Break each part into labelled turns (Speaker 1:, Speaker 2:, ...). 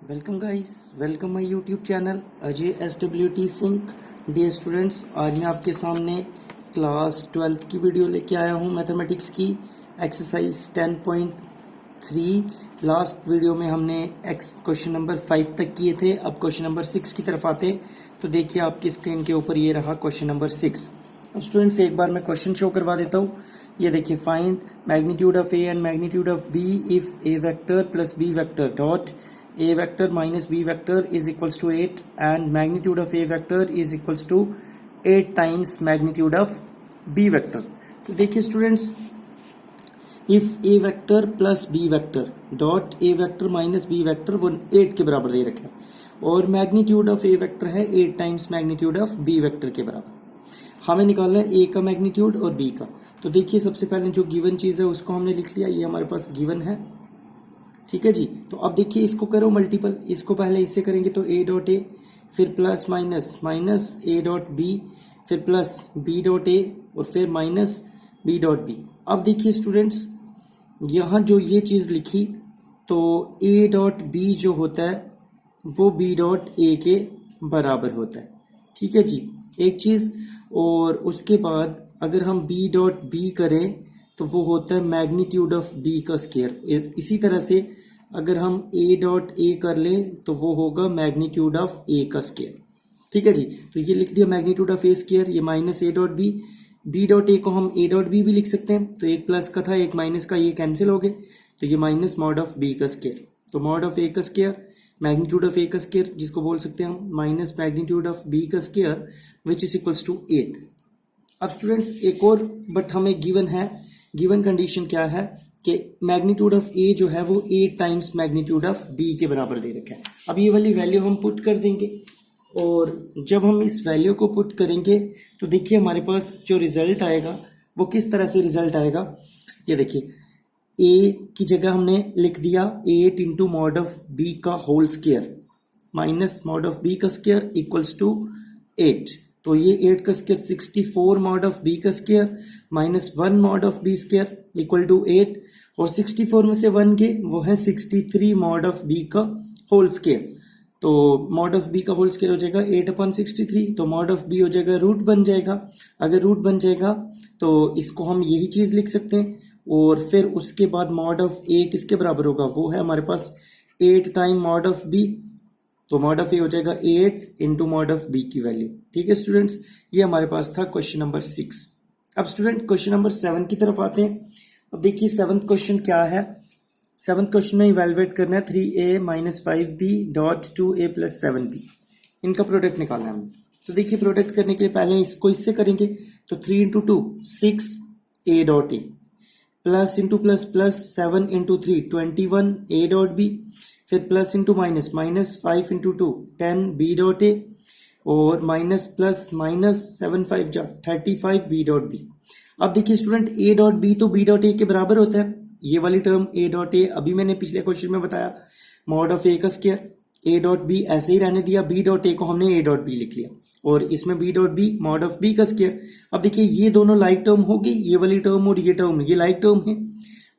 Speaker 1: Welcome guys, welcome my YouTube channel Ajay SWT Singh. Dear students, आज मैं आपके सामने क्लास 12th की वीडियो लेके आया हूँ मैथमेटिक्स की एक्सरसाइज 10.3। लास्ट वीडियो में हमने क्वेश्चन नंबर 5 तक किए थे। अब क्वेश्चन नंबर 6 की तरफ आते। तो देखिए आपकी स्क्रीन के ऊपर ये रहा क्वेश्चन नंबर 6। अब स्टूडेंट्स एक बार मैं क्वेश्चन शो करवा देता हूँ। ये देखिए, find magnitude of A and magnitude of B if A vector plus B vector dot a vector minus b vector is equals to 8 and magnitude of a vector is equals to 8 times magnitude of b vector। तो देखिए students, if a vector plus b vector dot a vector minus b vector वो 8 के बराबर दे रखा है और magnitude of a vector है 8 times magnitude of b vector के बराबर। हमें निकालना है a का magnitude और b का। तो देखिए सबसे पहले जो गिवन चीज है उसको हमने लिख लिया, ये हमारे पास गिवन है, ठीक है जी। तो अब देखिए इसको करो मल्टीपल, इसको पहले इससे करेंगे तो a डॉट ए, फिर plus minus minus a dot B, फिर प्लस b डॉट ए और फिर माइनस b डॉट बी। अब देखिए स्टूडेंट्स, यहाँ जो ये चीज़ लिखी तो a डॉट बी जो होता है वो b डॉट ए के बराबर होता है, ठीक है जी, एक चीज़। और उसके बाद अगर हम b डॉट बी करें तो वो होता है मैग्नीट्यूड ऑफ b का स्क्वायर। इसी तरह से अगर हम a डॉट ए कर लें तो वो होगा मैग्नीट्यूड ऑफ a का स्क्वायर, ठीक है जी। तो ये लिख दिया मैग्नीट्यूड ऑफ a स्क्वायर, ये minus a dot B. b dot A को हम a डॉट बी भी लिख सकते हैं, तो एक प्लस का था एक माइनस का, ये कैंसिल हो गए, तो ये माइनस मॉड ऑफ b का स्क्वायर। तो मॉड ऑफ a का स्क्वायर मैग्नीट्यूड ऑफ a का स्क्वायर, जिसको बोल सकते हैं हम माइनस मैग्नीट्यूड ऑफ b का square, which is equals to 8। अब स्टूडेंट्स एक और बट हमें गिवन है, गिवन कंडीशन क्या है कि मैग्नीट्यूड ऑफ ए जो है वो 8 टाइम्स मैग्नीट्यूड ऑफ बी के बराबर दे रखा है। अब ये वाली वैल्यू हम पुट कर देंगे और जब हम इस वैल्यू को पुट करेंगे तो देखिए हमारे पास जो रिजल्ट आएगा वो किस तरह से रिजल्ट आएगा। ये देखिए, ए की जगह हमने लिख दिया 8 इंटू मॉड ऑफ बी का whole square minus mod of B का स्क्वायर इक्वल्स टू 8। तो ये 8 का स्क्वायर 64 मॉड ऑफ बी का square minus 1 mod of B square equal to 8, और 64 में से 1 के वो है 63 मॉड ऑफ बी का होल स्क्वायर। तो मॉड ऑफ बी का होल स्क्वायर हो जाएगा 8/63, तो मॉड ऑफ बी हो जाएगा रूट बन जाएगा। अगर रूट बन जाएगा तो इसको हम यही चीज लिख सकते हैं, और फिर उसके बाद मॉड ऑफ ए किसके बराबर होगा, वो है हमारे पास 8 टाइम मॉड ऑफ बी। तो मॉड ऑफ ए हो जाएगा 8 इंटू मॉड ऑफ बी की वैल्यू, ठीक है स्टूडेंट्स। ये हमारे पास था क्वेश्चन नंबर 6। अब स्टूडेंट क्वेश्चन नंबर 7 की तरफ आते हैं। अब देखिए 7th क्वेश्चन क्या है। 7th क्वेश्चन में इवेलुएट करना है 3a minus 5b dot 2a plus 7b, इनका प्रोडक्ट निकालना है हमें। तो देखिए प्रोडक्ट करने के लिए पहले इसको इससे करेंगे तो 3 into 2 6a dot A, plus into plus plus 7 into 3 21a dot B, फिर plus into minus minus 5 into 2 10b dot A, और माइनस प्लस माइनस 7 5 जा 35b डॉट बी। अब देखिए स्टूडेंट a डॉट बी तो b डॉट ए के बराबर होता है, ये वाली टर्म a डॉट ए अभी मैंने पिछले क्वेश्चन में बताया मॉड ऑफ a का स्क्वायर, a डॉट बी ऐसे ही रहने दिया, b डॉट ए को हमने a डॉट बी लिख लिया और इसमें b dot B mod of b का स्क्वायर। अब देखिए ये दोनों लाइक टर्म होगी, ये वाली टर्म और ये टर्म, ये लाइक टर्म है,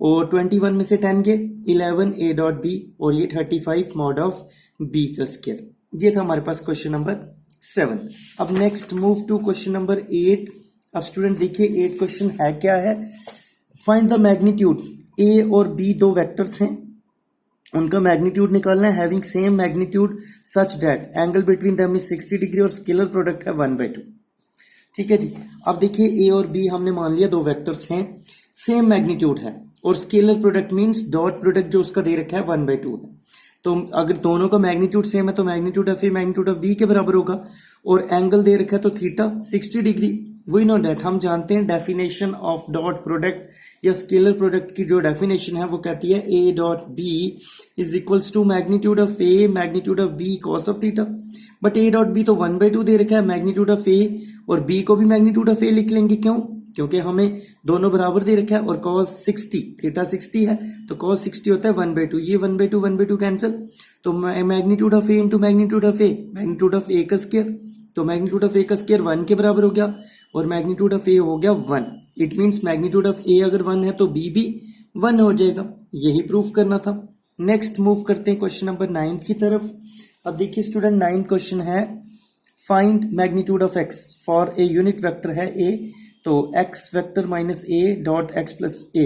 Speaker 1: और 21 में से 10 के 11 a डॉट बी और ये 35 मॉड ऑफ b का स्क्वायर। ये था हमारे पास क्वेश्चन नंबर 7। अब next move to question number 8। अब स्टूडेंट देखिए 8 क्वेश्चन है क्या है। फाइंड द मैग्नीट्यूड, ए और बी दो वेक्टर्स हैं, उनका मैग्नीट्यूड निकालना है having same magnitude such that angle between them is 60 degree और स्केलर प्रोडक्ट है 1/2, ठीक है जी। अब देखिए ए और बी हमने मान लिया दो वेक्टर्स हैं, सेम मैग्नीट्यूड है, और scalar product means dot product जो उसका दे रखा है 1/2 है। तो अगर दोनों का मैग्नीट्यूड सेम है तो magnitude of A magnitude of B के बराबर होगा, और एंगल दे रखा है तो theta 60 degree. We know that, हम जानते हैं डेफिनेशन ऑफ डॉट प्रोडक्ट या स्केलर प्रोडक्ट की जो डेफिनेशन है वो कहती है A dot B is equals to magnitude of A magnitude of B cos of theta. But A dot B तो 1/2 दे रखा है, मैग्नीट्यूड ऑफ ए और बी को भी मैग्नीट्यूड ऑफ ए लिख लेंगे, क्यों, क्योंकि हमें दोनों बराबर दे रखा है, और cos 60 थीटा 60 है तो cos 60 होता है 1/2, ये 1/2 कैंसिल, तो magnitude of A into magnitude of A magnitude of A का स्क्वायर, तो मैग्नीट्यूड ऑफ ए का स्क्वायर 1 के बराबर हो गया और मैग्नीट्यूड ऑफ ए हो गया 1। इट मींस मैग्नीट्यूड ऑफ ए अगर 1 है तो बी भी 1 हो जाएगा, यही प्रूफ करना था। नेक्स्ट मूव करते हैं क्वेश्चन नंबर 9 की तरफ। अब देखिए स्टूडेंट 9 क्वेश्चन है find magnitude of X for A unit vector है ए, तो X vector minus A dot X plus A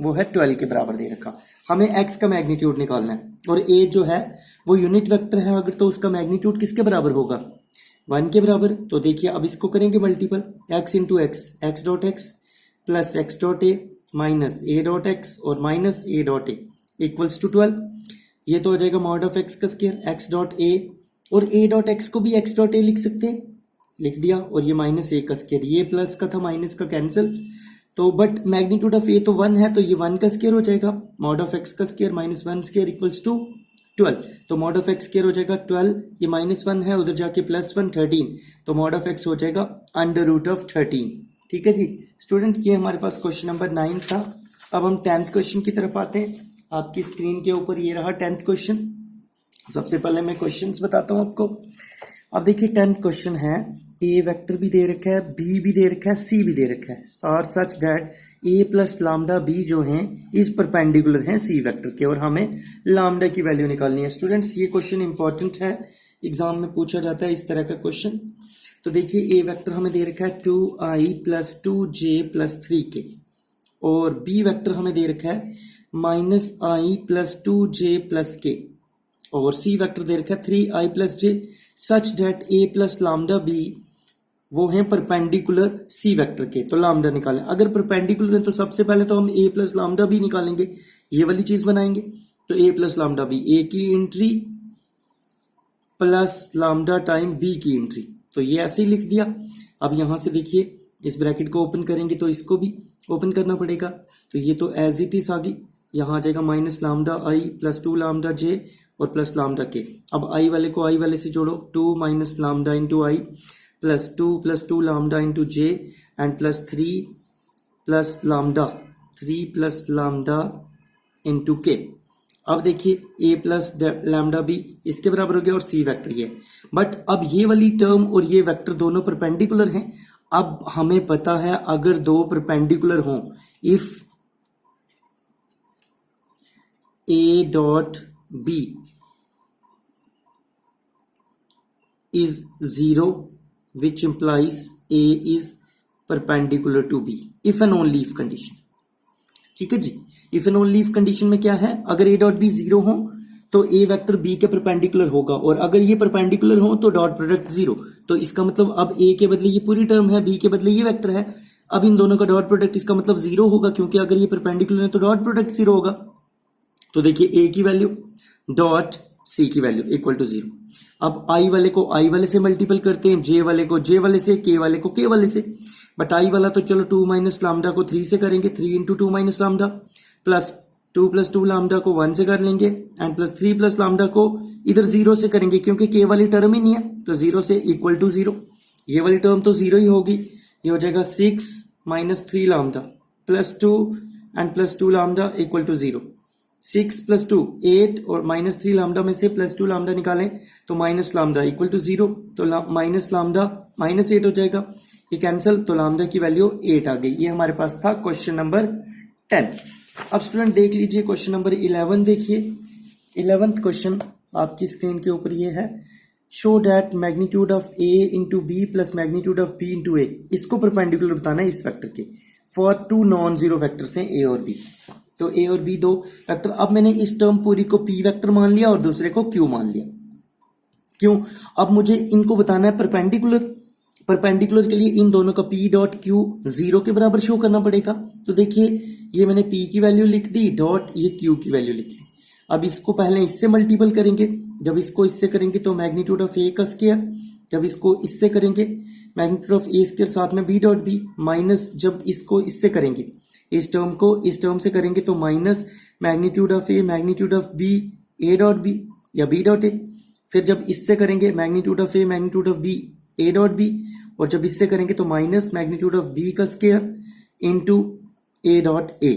Speaker 1: वो है 12 के बराबर दे रखा। हमें एक्स का मैग्नीट्यूड निकालना है और ए जो है वो यूनिट वेक्टर है, अगर तो उसका मैग्नीट्यूड किसके बराबर होगा 1 के बराबर। तो देखिए अब इसको करेंगे multiple, X into X, X dot X plus X dot A minus A dot X और minus A dot A equals to 12। ये तो हो जाएगा मॉड ऑफ एक्स का स्क्वायर एक्स डॉट ए, और ए डॉट एक्स को भी x dot ए लिख सकते हैं, लिख दिया, और ये माइनस ए का स्क्वायर, ये प्लस का था माइनस का कैंसिल, तो बट मैग्नीट्यूड ऑफ ए तो 1 है तो ये 1 का स्क्वायर हो जाएगा, मॉड ऑफ एक्स का square minus 1 square equals to 12। तो मॉड ऑफ एक्स स्क्वायर हो जाएगा 12, ये माइनस 1 है उधर जाके प्लस 1 13, तो मॉड ऑफ एक्स हो जाएगा अंडर रूट ऑफ 13। ठीक है जी स्टूडेंट, ये हमारे पास क्वेश्चन नंबर 9 था। अब हम 10th क्वेश्चन की तरफ आते हैं। आपकी स्क्रीन के ऊपर ये रहा 10th क्वेश्चन। सबसे पहले मैं क्वेश्चंस बताता हूँ आपको। अब देखिए 10th क्वेश्चन है, ए वेक्टर भी दे रखा है, बी भी दे रखा है, सी भी दे रखा है, are such that A plus lambda B जो हैं इस परपेंडिकुलर हैं सी वेक्टर के, और हमें लामडा की वैल्यू निकालनी है। स्टूडेंट्स ये क्वेश्चन इंपॉर्टेंट है, एग्जाम में पूछा जाता है इस तरह का क्वेश्चन। तो देखिए ए वेक्टर हमें दे रखा है 2i plus 2j plus 3k, और बी वेक्टर हमें दे रखा है minus i plus 2j plus k, और सी वेक्टर दे रखा है 3i plus j such that a plus lambda b वो हैं परपेंडिकुलर सी वेक्टर के। तो लामडा निकालें, अगर परपेंडिकुलर है तो सबसे पहले तो हम a प्लस लामडा b निकालेंगे, ये वाली चीज बनाएंगे। तो a plus lambda b, a की entry plus lambda time b की एंट्री, तो ये ऐसे ही लिख दिया। अब यहां से देखिए इस ब्रैकेट को ओपन करेंगे तो इसको भी ओपन करना पड़ेगा, तो ये तो एज इट इज आ गई। यहाँ आ जाएगा माइनस लामडा आई प्लस 2 लामडा जे और प्लस लामडा के। अब आई वाले को आई वाले से जोड़ो, 2 minus lambda into I plus 2 lambda into J and plus 3 plus lambda into के। अब देखिए ए प्लस लैम्डा बी इसके बराबर हो गया और सी वेक्टर ये, बट अब ये वाली टर्म और ये वेक्टर दोनों परपेंडिकुलर हैं। अब हमें पता है अगर दो परपेंडिकुलर हों, if A dot B is 0 which implies A is perpendicular to B if and only if condition. ठीक है जी, if and only if condition में क्या है, अगर ए डॉट बी 0 हो तो ए वेक्टर बी के परपेंडिकुलर होगा, और अगर ये परपेंडिकुलर हो तो डॉट प्रोडक्ट 0। तो इसका मतलब अब ए के बदले ये पूरी टर्म है, बी के बदले ये वेक्टर है, अब इन दोनों का डॉट प्रोडक्ट इसका मतलब 0 होगा, क्योंकि अगर ये परपेंडिकुलर है तो डॉट प्रोडक्ट 0 होगा। तो देखिए ए की वैल्यू डॉट सी की वैल्यू इक्वल टू 0। अब आई वाले को आई वाले से मल्टीपल करते हैं, जे वाले को जे वाले से, के वाले को के वाले से। बट आई वाला तो चलो 2 माइनस लामडा को 3 से करेंगे, 3 into 2 minus lambda plus 2 lambda को 1 से कर लेंगे एंड प्लस 3 प्लस लामडा को इधर 0 से करेंगे, क्योंकि के वाली टर्म ही नहीं है, तो 0 से इक्वल टू 0। ये वाली टर्म तो 0 ही होगी, ये हो जाएगा 6 minus 3 lambda plus 2 and plus 2 lambda equal to 0। 6 plus 2 8 और माइनस 3 लामडा में से प्लस 2 लामडा निकालें तो माइनस लामडा इक्वल टू 0, तो माइनस लामडा माइनस 8 हो जाएगा, ये कैंसिल, तो लामडा की वैल्यू 8 आ गई। ये हमारे पास था क्वेश्चन नंबर 10। अब स्टूडेंट देख लीजिए क्वेश्चन नंबर 11 देखिए। 11th क्वेश्चन आपकी स्क्रीन के ऊपर ये है, show that magnitude of A into B plus magnitude of B into A, इसको परपेंडिकुलर बताना है इस वेक्टर के, फॉर 2 नॉन जीरो वेक्टर्स हैं ए और बी। तो ए और बी दो वेक्टर, अब मैंने इस टर्म पूरी को पी वेक्टर मान लिया और दूसरे को क्यू मान लिया। क्यों? अब मुझे इनको बताना है परपेंडिकुलर, परपेंडिकुलर के लिए इन दोनों का पी डॉट क्यू 0 के बराबर शो करना पड़ेगा। तो देखिए ये मैंने पी की वैल्यू लिख दी, डॉट ये क्यू की वैल्यू लिख दी। अब इसको पहले इससे मल्टीपल करेंगे, जब इसको इससे करेंगे तो मैग्नीट्यूड ऑफ ए का स्क्वायर, जब इसको इससे करेंगे मैग्नीट्यूड ऑफ ए स्क्वायर साथ में बी डॉट बी, माइनस जब इसको इससे करेंगे इस टर्म को इस टर्म से करेंगे तो minus magnitude of A magnitude of B A dot B या बी डॉट ए, फिर जब इससे करेंगे magnitude of A magnitude of B A dot B, और जब इससे करेंगे तो माइनस मैग्नीट्यूड ऑफ बी का स्क्वायर इनटू ए डॉट ए।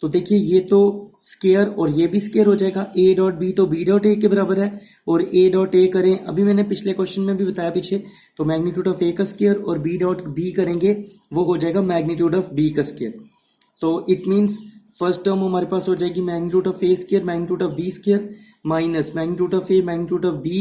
Speaker 1: तो देखिए ये तो स्क्वायर और ये भी स्क्वायर हो जाएगा, ए डॉट बी तो बी डॉट ए के बराबर है, और ए डॉट ए करें अभी मैंने पिछले क्वेश्चन में भी बताया पीछे, तो मैग्नीट्यूड ऑफ ए का स्क्वायर और बी डॉट बी करेंगे वो हो जाएगा मैग्नीट्यूड ऑफ बी का स्क्वायर। तो इट मीन्स फर्स्ट टर्म हमारे पास हो जाएगी magnitude of A square magnitude of B square minus magnitude of A magnitude of B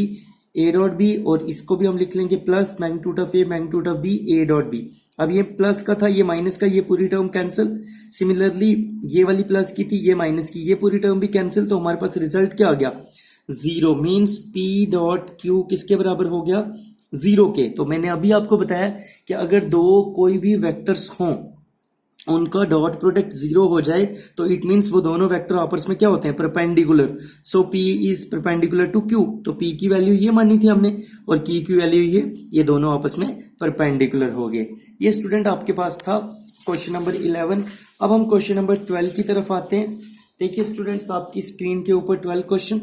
Speaker 1: A dot B, और इसको भी हम लिख लेंगे plus magnitude of A magnitude of B A dot B. अब ये प्लस का था, ये माइनस का, ये पूरी टर्म कैंसिल। सिमिलरली ये वाली प्लस की थी, ये माइनस की, ये पूरी टर्म भी कैंसिल। तो हमारे पास रिजल्ट क्या आ गया? 0 मीन्स पी डॉट क्यू किसके बराबर हो गया? 0 के। तो मैंने अभी आपको बताया कि अगर दो कोई भी वेक्टर्स हों, उनका डॉट प्रोडक्ट 0 हो जाए तो इट मीन्स वो दोनों वेक्टर आपस में क्या होते हैं? Perpendicular. So P is perpendicular to Q। तो P की वैल्यू ये मानी थी हमने और Q की वैल्यू ये दोनों आपस में परपेंडिकुलर हो गए। ये स्टूडेंट आपके पास था क्वेश्चन नंबर 11। अब हम क्वेश्चन नंबर 12 की तरफ आते हैं। देखिए स्टूडेंट्स, आपकी स्क्रीन के ऊपर 12 क्वेश्चन।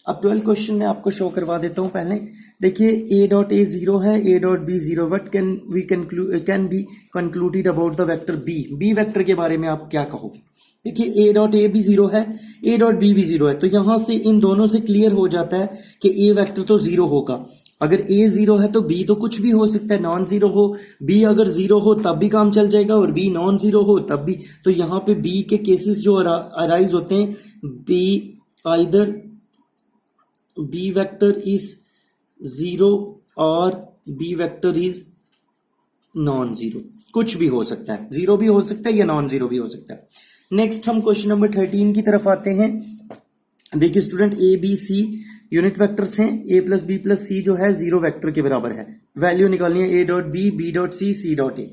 Speaker 1: अब 12 क्वेश्चन में आपको शो करवा देता हूं। पहले देखिए a डॉट ए 0 है, a dot B 0। What can be concluded about the vector B vector के बारे में आप क्या कहोगे? देखिए a डॉट ए भी 0 है, a डॉट बी भी 0 है। तो यहां से इन दोनों से क्लियर हो जाता है कि a वेक्टर तो 0 होगा। अगर a 0 है तो b तो कुछ भी हो सकता है, नॉन 0 हो। b अगर 0 हो तब भी काम चल जाएगा और b नॉन 0 हो तब भी। तो यहाँ पे b के केसेस जो अराइज होते हैं, b either b vector is 0 और b वेक्टर इज नॉन 0। कुछ भी हो सकता है, 0 भी हो सकता है या नॉन 0 भी हो सकता है। नेक्स्ट हम क्वेश्चन नंबर 13 की तरफ आते हैं। देखिए student, A B C unit vectors हैं। a plus B plus C जो है 0 वेक्टर के बराबर है। वैल्यू निकालनी है a dot B, B dot C, C dot ए।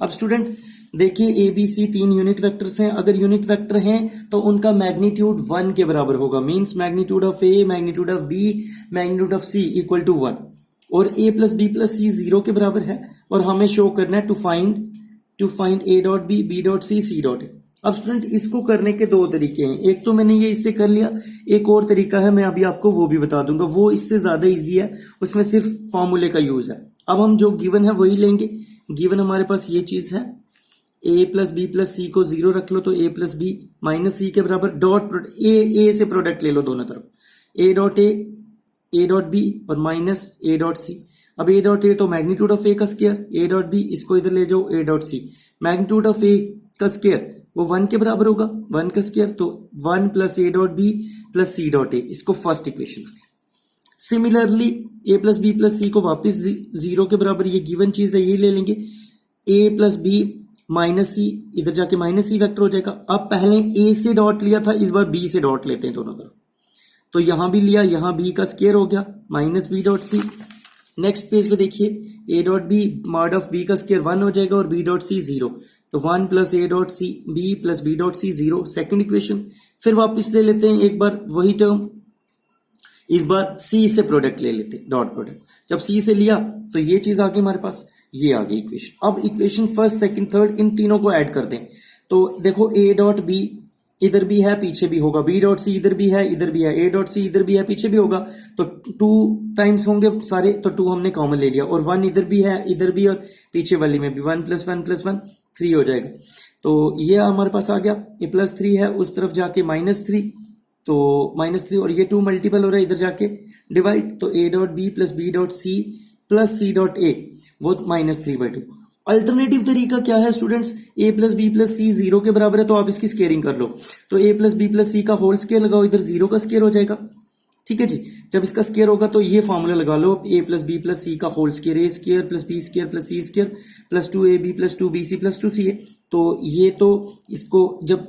Speaker 1: अब स्टूडेंट देखिए, A B C 3 unit vectors हैं। अगर यूनिट वेक्टर हैं तो उनका मैग्नीट्यूड 1 के बराबर होगा। Means magnitude of A magnitude of b magnitude of c equal to 1। और a प्लस बी प्लस सी 0 के बराबर है और हमें शो करना है to find a dot B, B dot C, C dot ए। अब स्टूडेंट इसको करने के दो तरीके हैं। एक तो मैंने ये इससे कर लिया, एक और तरीका है, मैं अभी आपको वो भी बता दूंगा। वो इससे ज्यादा इजी है, उसमें सिर्फ फॉर्मूले का यूज है। अब हम जो गिवन है वही लेंगे। गिवन हमारे पास ये चीज है, a plus B plus C को 0 रख लो तो a प्लस बी माइनस सी के बराबर। डॉट प्रोडक्ट ए से प्रोडक्ट ले लो दोनों तरफ, a डॉट बी और माइनस a डॉट सी। अब a डॉट ए तो मैग्नीट्यूड ऑफ a का स्क्वायर, a डॉट बी इसको इधर ले जाओ, a dot c. Magnitude of a का स्क्वायर वो 1 के बराबर होगा, 1 का स्क्वायर तो 1 plus a dot B plus C dot A. इसको first equation. Similarly a plus B plus C को वापिस 0 के बराबर, ये गिवन चीज है, ये ले लेंगे। a प्लस बी माइनस सी, इधर जाके माइनस सी वेक्टर हो जाएगा। अब पहले a से डॉट लिया था, इस बार b से डॉट लेते हैं दोनों तरफ। तो यहां भी लिया, यहां b का स्क्वायर हो गया minus b dot c. Next page पे देखिए, a dot B mod of b का स्क्वायर 1 हो जाएगा और b डॉट सी 0। तो 1 plus a dot c b plus b dot c 0, second equation. फिर वापस ले लेते हैं एक बार वही टर्म, इस बार c से प्रोडक्ट ले लेते हैं, डॉट प्रोडक्ट। जब c से लिया तो ये चीज आ गई हमारे पास, ये आ गई इक्वेशन। अब equation first second third in तीनों को ऐड कर दें। तो देखो a डॉट बी इधर भी है पीछे भी होगा, b डॉट सी इधर भी है इधर भी है, a डॉट सी इधर भी है पीछे भी होगा। तो 2 टाइम्स होंगे सारे, तो 2 हमने कॉमन ले लिया और 1 इधर भी है इधर भी और पीछे वाली में भी 1 प्लस 1 प्लस 1 3 हो जाएगा। तो ये हमारे पास आ गया, ये प्लस 3 है, उस तरफ जाके माइनस 3, तो माइनस 3 और ये 2 मल्टीपल हो रहा है, इधर जाके डिवाइड। तो a dot B plus B dot C plus C dot A वो माइनस 3/2। अल्टरनेटिव तरीका क्या है students? a plus B plus सी 0 के बराबर है तो आप इसकी स्केयरिंग कर लो। तो a plus B plus c का होल स्केयर लगाओ, इधर 0 का स्केयर हो जाएगा। ठीक है जी, जब इसका स्केयर होगा तो ये फॉर्मूला लगा लो, a plus B plus c का whole square, a square plus b square plus c square plus 2ab plus 2bc plus 2ca। तो ये तो इसको जब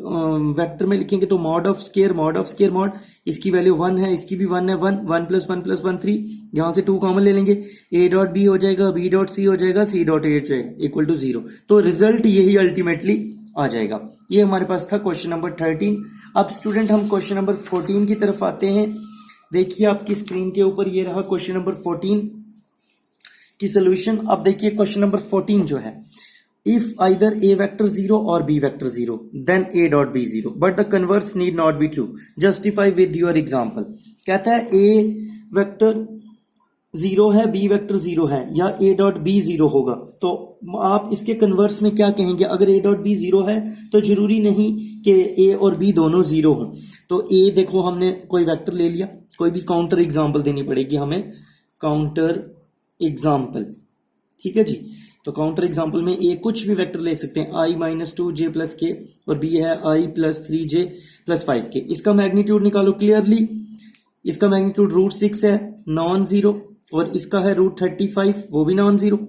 Speaker 1: वेक्टर में लिखेंगे तो मॉड ऑफ स्केयर मॉड, इसकी वैल्यू 1 है, इसकी भी 1 है, 1 प्लस 1 प्लस 1 3। यहां से 2 कॉमन ले लेंगे, a डॉट बी हो जाएगा, b डॉट सी हो जाएगा, c डॉट ए हो जाएगा इक्वल टू 0। तो रिजल्ट यही अल्टीमेटली आ जाएगा। ये हमारे पास था क्वेश्चन नंबर 13। अब स्टूडेंट हम क्वेश्चन नंबर 14 की तरफ आते हैं। देखिए आपकी स्क्रीन के ऊपर ये रहा क्वेश्चन नंबर 14 की सोल्यूशन। अब देखिए क्वेश्चन नंबर 14 जो है, इफ आइदर a वेक्टर 0 और b vector 0 then a dot b 0 but the converse need not be true, justify with your example. कहता है a वेक्टर 0 है, b वेक्टर 0 है या a डॉट b 0 होगा, तो आप इसके कन्वर्स में क्या कहेंगे? अगर a डॉट b 0 है तो जरूरी नहीं कि a और b दोनों 0 हों। तो a देखो हमने कोई वेक्टर ले लिया, कोई भी काउंटर एग्जाम्पल देनी पड़ेगी हमें, काउंटर एग्जाम्पल। ठीक है जी, तो काउंटर एग्जाम्पल में ए कुछ भी वेक्टर ले सकते हैं, आई माइनस टू जे प्लस के, और बी है आई प्लस थ्री जे प्लस फाइव के। इसका मैग्नीट्यूड निकालो क्लियरली। इसका मैग्नीट्यूड रूट सिक्स है, नॉन जीरो, और इसका है रूट 35, वो भी नॉन जीरो।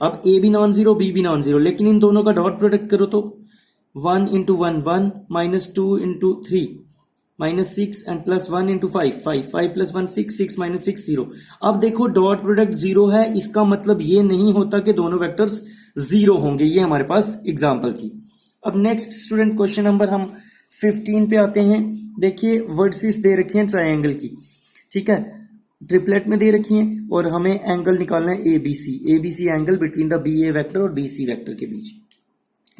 Speaker 1: अब ए भी नॉन जीरो, बी भी नॉन जीरो, लेकिन इन दोनों का डॉट प्रोडक्ट करो तो 1 into 1 1, minus 2 into 3 minus 6, and plus 1 into 5 5 plus 1 6 6 minus 6 0। अब देखो डॉट प्रोडक्ट जीरो है, इसका मतलब ये नहीं होता कि दोनों वेक्टर्स जीरो होंगे। ये हमारे पास एग्जाम्पल थी। अब नेक्स्ट स्टूडेंट क्वेश्चन नंबर हम 15 पे आते हैं। देखिए वर्टिसेस दे रखी हैं ट्रायंगल की, ठीक है, ट्रिपलेट में दे रखी हैं, और हमें एंगल निकालना है ABC angle between the B A vector और बी सी वेक्टर के बीच,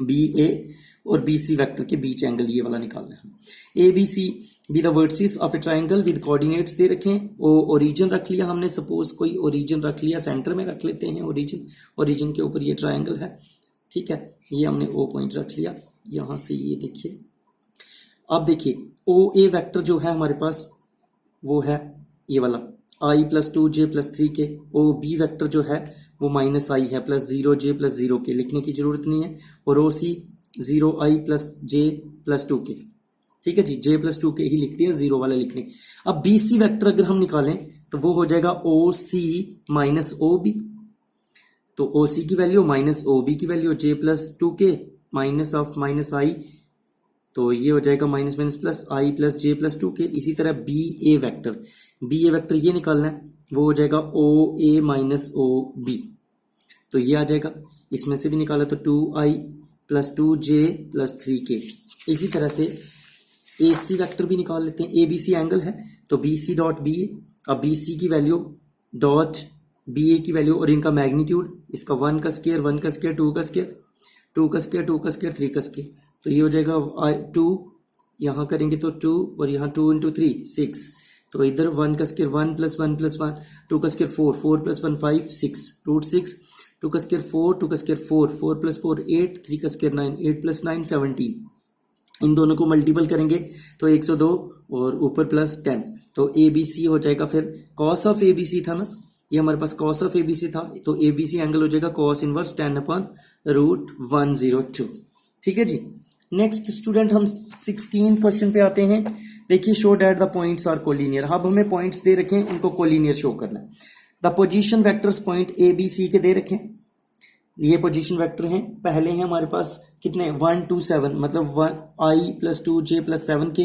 Speaker 1: बी ए और बी सी वेक्टर के बीच एंगल ये वाला निकालना है। A B C be the vertices of a triangle with coordinates दे रखे हैं। ओरिजिन रख लिया हमने, सपोज कोई ओरिजिन रख लिया, सेंटर में रख लेते हैं ओरिजिन के ऊपर ये ट्राइंगल है, ठीक है, ये हमने ओ पॉइंट रख लिया। यहां से ये देखिए, अब देखिए ओ ए वेक्टर जो है हमारे पास वो है ये वाला i plus two j plus three k. O B vector जो है वो माइनस आई है प्लस जीरो जे प्लस जीरो के, लिखने की जरूरत नहीं है। और ओ सी जीरो आई प्लस जे प्लस टू के, ठीक है जी, जे प्लस टू के ही लिख दिया, जीरो वाला लिखने। अब बी सी वेक्टर अगर हम निकालें तो वो हो जाएगा ओ सी माइनस ओ बी। तो ओ सी की वैल्यू माइनस ओ बी की वैल्यू, जे प्लस टू के माइनस ऑफ माइनस आई, तो ये हो जाएगा माइनस माइनस प्लस आई प्लस जे प्लस टू के। इसी तरह बी ए वेक्टर ये निकालना है, वो हो जाएगा ओ ए माइनस ओ बी, तो ये आ जाएगा। इसमें से भी निकाला तो two i plus two j plus three k. इसी तरह से ए सी वैक्टर भी निकाल लेते हैं। ए बी सी एंगल है तो बी सी डॉट बी ए, अब बी सी की वैल्यू डॉट बी ए की वैल्यू और इनका मैग्नीट्यूड, इसका 1 का स्क्वायर 1 का स्क्वायर 2 का स्क्वायर 2 का स्क्वायर 2 का स्क्वायर 3 का स्क्वायर, तो ये हो जाएगा 2, यहाँ करेंगे तो 2, और यहाँ 2 इंटू 3 6, तो इधर 1 का स्क्वायर 1 प्लस 1 प्लस 1, 2 का स्क्वायर 4 4 प्लस 1 5 6 रूट 6, 2 का स्क्वायर 4 2 का स्क्वायर 4 4 प्लस 4 8, 3 का स्क्वायर 9 8 प्लस 9 17। इन दोनों को मल्टीपल करेंगे तो 102 और ऊपर प्लस 10, तो ए बी सी हो जाएगा। फिर cos of A B C था ना, ये हमारे पास cos of A B C था, तो ए बी सी एंगल हो जाएगा कॉस इनवर्स 10 अपॉन रूट 102, ठीक है जी। नेक्स्ट स्टूडेंट हम 16 क्वेश्चन पे आते हैं। देखिए show that the points are collinear. अब हमें पॉइंट्स दे रखे हैं, उनको कोलिनियर शो करना है। The position vectors point A B C के दे रखे हैं, ये पोजीशन वेक्टर हैं। पहले हैं हमारे पास कितने 1 2 7, मतलब 1 आई प्लस 2 जे प्लस 7 के,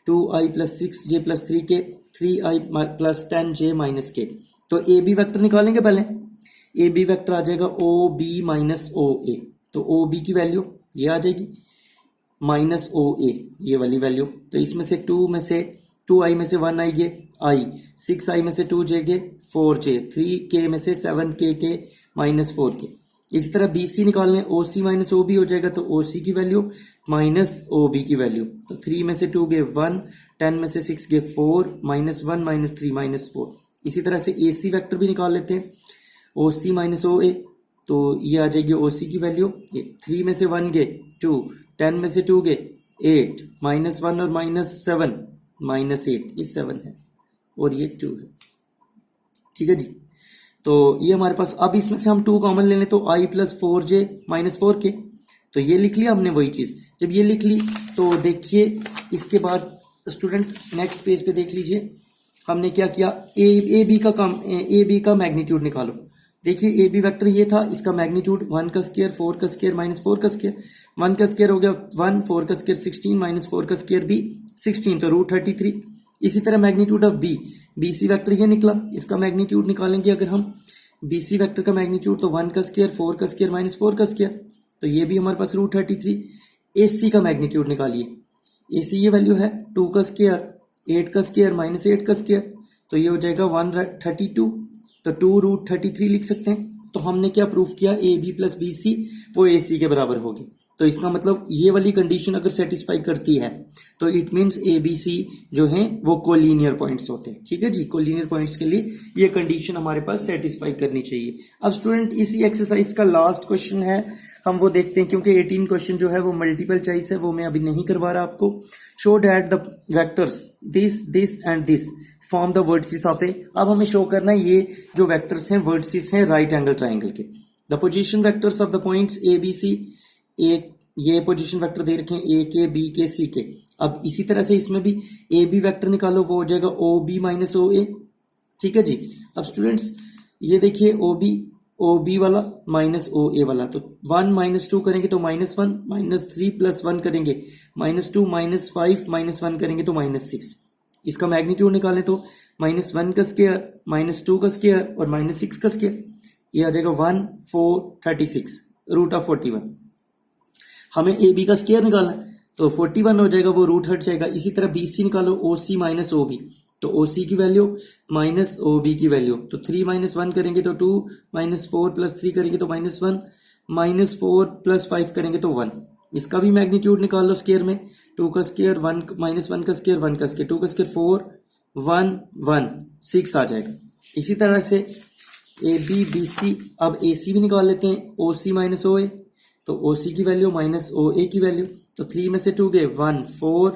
Speaker 1: 2 आई प्लस 6 जे प्लस 3 के, 3 आई प्लस 10 जे माइनस के। तो ए बी वेक्टर निकालेंगे पहले। ए बी वेक्टर आ जाएगा ओ बी माइनस ओ ए, तो ओ बी की वैल्यू ये आ जाएगी माइनस ओ ए, ये वाली वैल्यू। तो इसमें से 2 आई में से 1 आई गे आई, 6 आई में से 2 जे गे 4 जे, 3 के में से 7 के माइनस 4 के। इसी तरह बी सी निकालने, ओ सी माइनस ओ बी हो जाएगा, तो ओ सी की वैल्यू माइनस ओ बी की वैल्यू, तो 3 में से 2 गे 1, 10 में से 6 गे 4, माइनस 1 माइनस 3 माइनस 4। इसी तरह से ए सी वैक्टर भी निकाल लेते हैं, ओ सी माइनस ओ ए, तो ये आ जाएगी ओ सी की वैल्यू 3 में से 1 गे 2, 10 में से 2 गे 8, माइनस 1 और माइनस 7 माइनस 8, ये 7 है और ये 2 है, ठीक है जी। तो ये हमारे पास, अब इसमें से हम 2 कॉमन ले लें तो आई प्लस 4 जे माइनस 4 के, तो ये लिख लिया हमने वही चीज। जब ये लिख ली तो देखिए इसके बाद स्टूडेंट नेक्स्ट पेज पे देख लीजिए हमने क्या किया, ए बी का मैग्नीट्यूड निकालो। देखिए ए बी वेक्टर ये था, इसका मैग्नीट्यूड 1 का स्क्वायर 4 का स्क्वायर माइनस 4 का स्क्वायर, 1 का स्क्वायर हो गया 1, 4 का स्क्वायर 16 माइनस 4 का स्क्वायर भी 16, तो रूट 33। इसी तरह magnitude of B C vector ये निकला, इसका मैग्नीट्यूड निकालेंगे अगर हम बी सी वेक्टर का मैग्नीट्यूड, तो 1 का स्क्वायर 4 का स्क्वायर माइनस 4 का स्क्वायर, तो ये भी हमारे पास रूट 33। ए सी का मैग्नीट्यूड निकालिए, ए सी ये वैल्यू है 2 का स्क्वायर 8 का स्क्वायर माइनस 8 का स्क्वायर, तो ये हो जाएगा 132, तो 2 रूट 33 लिख सकते हैं। तो हमने क्या प्रूफ किया, A B plus B C वो ए सी के बराबर होगी। तो इसका मतलब ये वाली कंडीशन अगर सेटिस्फाई करती है तो it means A B C जो हैं वो कोलिनियर पॉइंट्स होते हैं, ठीक है जी। कोलिनियर पॉइंट्स के लिए ये कंडीशन हमारे पास सेटिस्फाई करनी चाहिए। अब स्टूडेंट इसी एक्सरसाइज का लास्ट क्वेश्चन है, हम वो देखते हैं, क्योंकि 18 क्वेश्चन जो है वो मल्टीपल चॉइस है, वो मैं अभी नहीं करवा रहा आपको। Show that the vectors this and this form the vertices of a. अब हमें शो करना है ये जो वेक्टर्स हैं वर्टिसेस हैं राइट एंगल ट्राइंगल के। The position vectors of the points A B C, ये पोजीशन वेक्टर दे रखे हैं ए के, बी के, सी के। अब इसी तरह से इसमें भी ए बी वेक्टर निकालो, वो हो जाएगा ओ बी माइनस ओ ए। ठीक है जी। अब स्टूडेंट्स ये देखिए ओ बी वाला माइनस ओ ए वाला, तो 1 माइनस 2 करेंगे तो -1, -3 प्लस 1 करेंगे -2, -5 -1 करेंगे तो -6। इसका मैग्नीट्यूड निकालें तो -1 का स्क्वायर, -2 का स्क्वायर और -6 का स्क्वायर, ये आ जाएगा 1 4 36 √41। हमें ए बी का स्क्वायर निकालना है तो 41 हो जाएगा, वो रूट हट जाएगा। इसी तरह बी सी निकालो, ओ सी माइनस ओ बी, तो ओ सी की वैल्यू माइनस ओ बी की वैल्यू, तो 3 -1 करेंगे तो 2, -4 प्लस 3 करेंगे तो -1, -4 प्लस 5 करेंगे तो 1। इसका भी मैग्नीट्यूड निकाल लो स्क्वायर में, 2 का स्क्वायर 1 -1 का स्क्वायर 1 का स्क्वायर, 2 का स्क्वायर 4 1 1 6 आ जाएगा। इसी तरह से ए बी बी सी, अब ए सी भी निकाल लेते हैं, ओ सी माइनस ओ ए, तो ओ सी की वैल्यू माइनस ओ ए की वैल्यू, तो 3 में से 2 गए 1, 4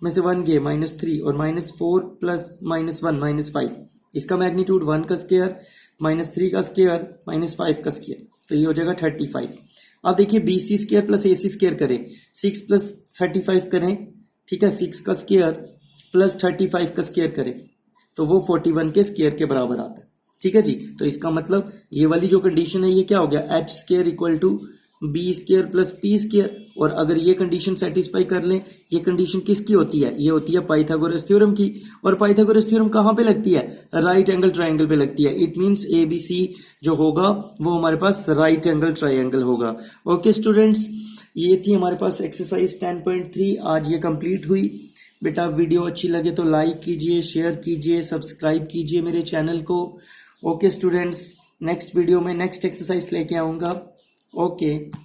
Speaker 1: में से 1 गए -3 और -4 प्लस -1 -5। इसका मैग्नीट्यूड 1 का स्क्वायर -3 का स्क्वायर -5 का स्क्वायर, तो ये हो जाएगा 35। अब देखिए बी सी स्क्वायर प्लस ए सी स्क्वायर करें, 6 प्लस 35 करें, ठीक है, 6 का स्क्वायर प्लस 35 का स्क्वायर करें तो वो 41 के स्क्वायर के बराबर आता है। ठीक है जी। तो इसका मतलब ये वाली जो कंडीशन है ये क्या हो गया, H square equal to B square plus P square. और अगर ये कंडीशन सेटिस्फाई कर लें, ये कंडीशन किसकी होती है, ये होती है पाइथागोरस थ्योरम की। और पाइथागोरस थ्योरम कहाँ पे लगती है, राइट एंगल ट्राइंगल पे लगती है। It means A B C जो होगा वो हमारे पास राइट एंगल ट्राइंगल होगा। ओके स्टूडेंट्स, ये थी हमारे पास एक्सरसाइज 10.3, आज ये कंप्लीट हुई। बेटा वीडियो अच्छी लगे तो लाइक कीजिए, शेयर कीजिए, सब्सक्राइब कीजिए मेरे चैनल को। ओके स्टूडेंट्स, नेक्स्ट वीडियो में नेक्स्ट एक्सरसाइज लेके आऊंगा। ओके।